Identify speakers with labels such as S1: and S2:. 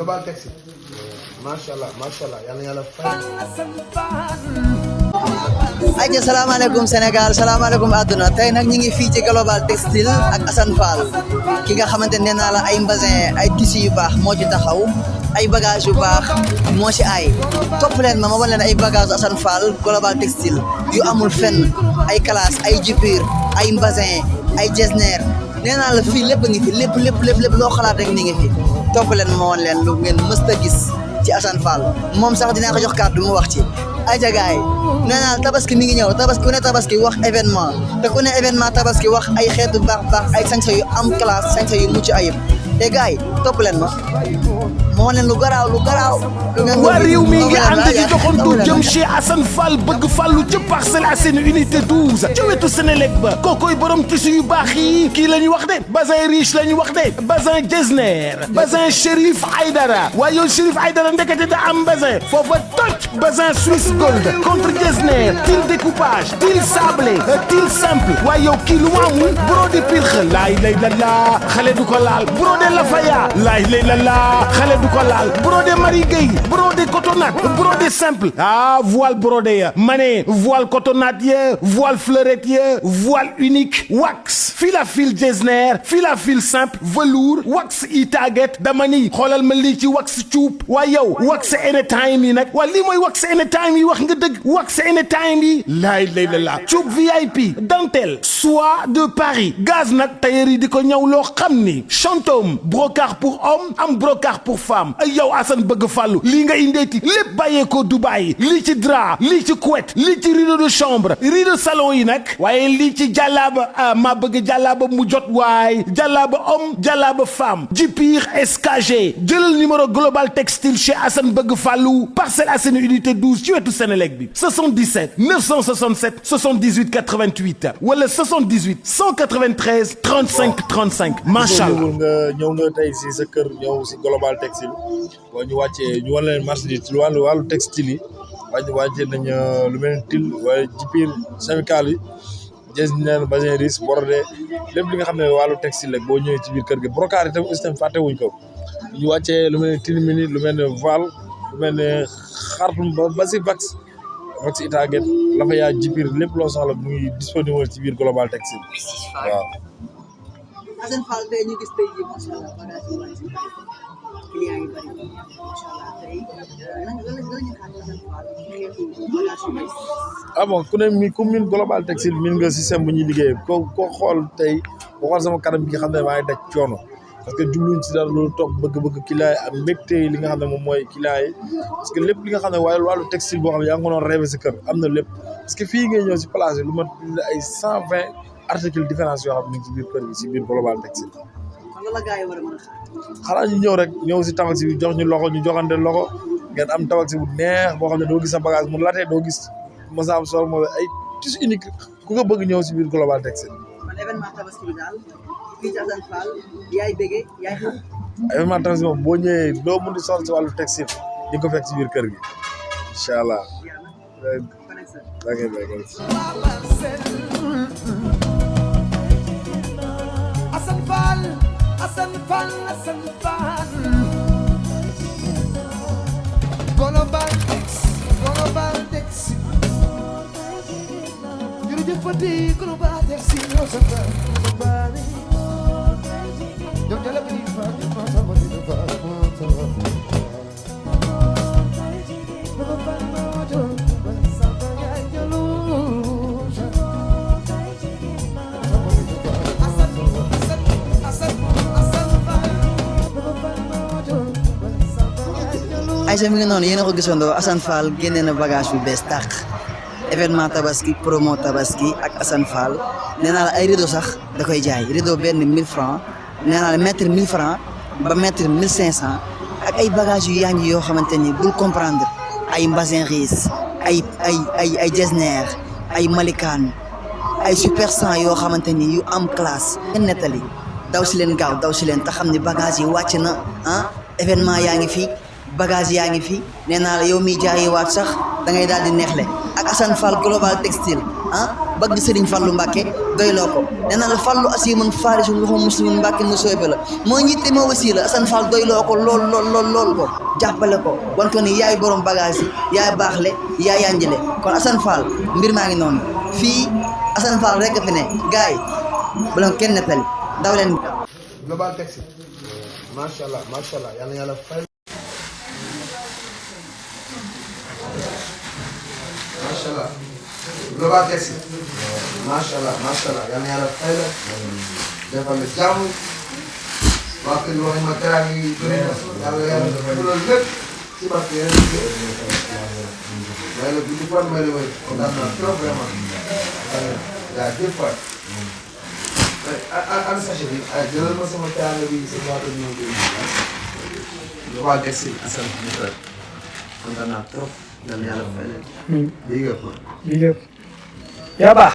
S1: global textile macha allah yal na yàlla fay.
S2: ayca salaamaaleykum Sénégal salaamaaleykum àdduna tey nag ñu ngi fii ci global textile ak Assane Fall ki nga xamante ne nee naa la ay mbasin ay tissus yu baax moo ci taxaw ay bagage yu baax moo ci ay topp leen ma wan leen ay bagage Assane Fall global textile yu amul fenn ay classe ay jupir ay mbasin ay jesner nee naa la fii lépp ngi fi lépp loo xalaat rek ni ngi fi topp leen ma wan leen lu ngeen mës a gis ci Assane Fall moom sax dinaa ko jox kàddu mu wax ci ayca gaay nee naa tabaski mi ngi ñëw tabaski ku ne tabaski wax événement te ku ne événement tabaski wax ay xeetu baax ay sañse yu am classe sañse yu mucc ayib te gaay topp leen ma moo leen lu garaaw
S3: waa réew mi ngi ànd di doxantu jëm chez Assane Fall bëgg fàllu ca Parcelles Assainies unité 12 ca wetu Sénélec ba kookoy borom tissu yu baax yi kii la ñu wax de bazin riche la ñu wax de bazin Jesner bazin Chérif Aïdara waaye yow Chérif Aïdara ndekete da am bazin foofa toj bazin Swiss Gold contre Jesner til découpage til sablé til simple waaye yow kii lu mu amul brodé pirxe laay lay la laa xale du ko laal brodé Lafaya laay lay la laa xale du ko laal brodé Marie Gueye brodé cotonnade brodé simple voile brodé ya mané voile cotonnade ya voile fleurette ya voile unique wax fil à fil Jesner fil à fil simple velours wax i target dama ni xoolal ma lii ci wax cuub waaye yow wax anytime yi nag waa lii mooy wax anytime yi wax nga dëgg wax anytime yi laay lay la laa cuub VIP dentelle soie de Paris gaz nag tailleur yi di ko ñëw loo xam ni chantôme brocart pour homme am brocart pour femme ay yow Assane bëgg fàllu lii nga indeeti lépp bàyyeekoo Dubaï lii ci drap lii ci couette lii ci rideau de chambre rideau salon yi nag waaye lii ci jàllaaba maa bëgg jàllaaba mu jot waay jàllaaba homme jàllaaba femme jipir SKG jëlal numéro global textile chez Assane bëgg fàllu Parcelles Assainies unité 12 ci wetu Sénélec bi 77 967 78 88 wala 78 193 35 35 macha allah.
S1: ñëw nga tey si sa kër ñëw si global textile boo ñu wàccee ñu wan leen marchandise ci wàllu textile yi wàccee nañ lu mel ni til wala jipir chamical yi jesner bazin riche bordé lépp li nga xam ne wàllu textile rek boo ñëwee ci biir kër gi brocart itam aussi fàtte wuñ ko ñu wàccee lu mel ni tilmini lu mel ne voile lu mel ne xartum ba si wax itaget Lafaya jipir lépp loo soxla mu ngi disponible ci biir global textile waaw.
S2: Assane Fall tey ñu gis tey jii macha allah bagage yi wàcc client yi bari macha allah tey lan la ñu xaar Assane Fall bagage yi
S1: bon ku ne ku min global textile min nga système bu ñuy liggéey ko xool tey boo xool sama kanam bi nga xam ne maa ngi daj coono parce que jubluñ ci dara loolu toog bëgg client yi ak mbégte li nga xam ne moom mooy client yi parce que lépp li nga xam ne waaye wàllu textile boo xam ne yaa ngi ko doon rêvé si kër am na lépp parce que fii ngay ñëw si place yi lu mat ay 120 articles différents yoo xam ne ci biir kër gi si biir global textile.
S2: la gars yi war a mën a
S1: xanaa ñu ñëw rek ñëw si tabaski bi jox ñu loxo ñu joxante loxo ngeen am tabaski bu neex boo xam ne doo gis sa bagage mu latee doo gis mosaam sol moo ay tissu unique ku ko bëgg ñëw si biir global textile.
S2: man événement tabaski bi daal fii ci Assane Fall yaay bëggee yaay xam.
S1: événement tabaski moom boo ñëwee doo mën di sol si wàllu textile di nga ko fekk si biir kër gi incha allah.
S4: Assane Fall Assane Fall Assane Fall global textile jërëjëf Fati global textile yow sa fa bari yow jala bi fa fa sa fa di fa
S2: Aïcha mi ngi noonu yéen a ko gisandoo Assane Fall génne na bagage bu bees tàq événement tabaski promo tabaski ak Assane Fall nee naa la ay rideau sax da koy jaay rideau benn 1000 francs nee naa la mètre 1000 francs ba mètre 1500 ak ay bagages yu yaa ngi yoo xamante ni bul comprendre ay mbasin riche ay jesner ay malikaan ay super 100 yoo xamante ni yu am classe. ngeen nettali daw si leen gaaw daw si leen te xam ni bagages yi wàcc na événement yaa ngi fi. bagage yaa ngi fi nee naa la yow miy jaayewaat sax da ngay daal di neexle ak Assane Fall global textile bëgg Serigne Fallou Mbacke doyloo ko nee na la Fallou asimun faarisun waxu muslimun Mbacke mu soobe la moo njiite moo wasila Assane Fall doyloo ko lool ko jàppale ko wan ko ni yaay borom bagage yi yaay baaxle yaay yanjile kon Assane Fall mbir maa ngi noonu fii Assane Fall rek fi ne gars yi bu leen kenn nettali daw leen
S5: Global Textile macha allah yal na yàlla fay macha allah Global Textile macha allah yal na yàlla fay la defal la jàmm waa kër wax ma teraanga yi bëri na yàlla fulal lépp ci barke yeneen may la guddi fan may la wéy kontaan naa trop vraiment yaa deux fois an sachet bi jëlal ma sama teraanga bi sa boîte ñëw bi Global Textile Assane mi frère kontaan naa trop yal na yàlla fay leen lii nga
S6: yaa baax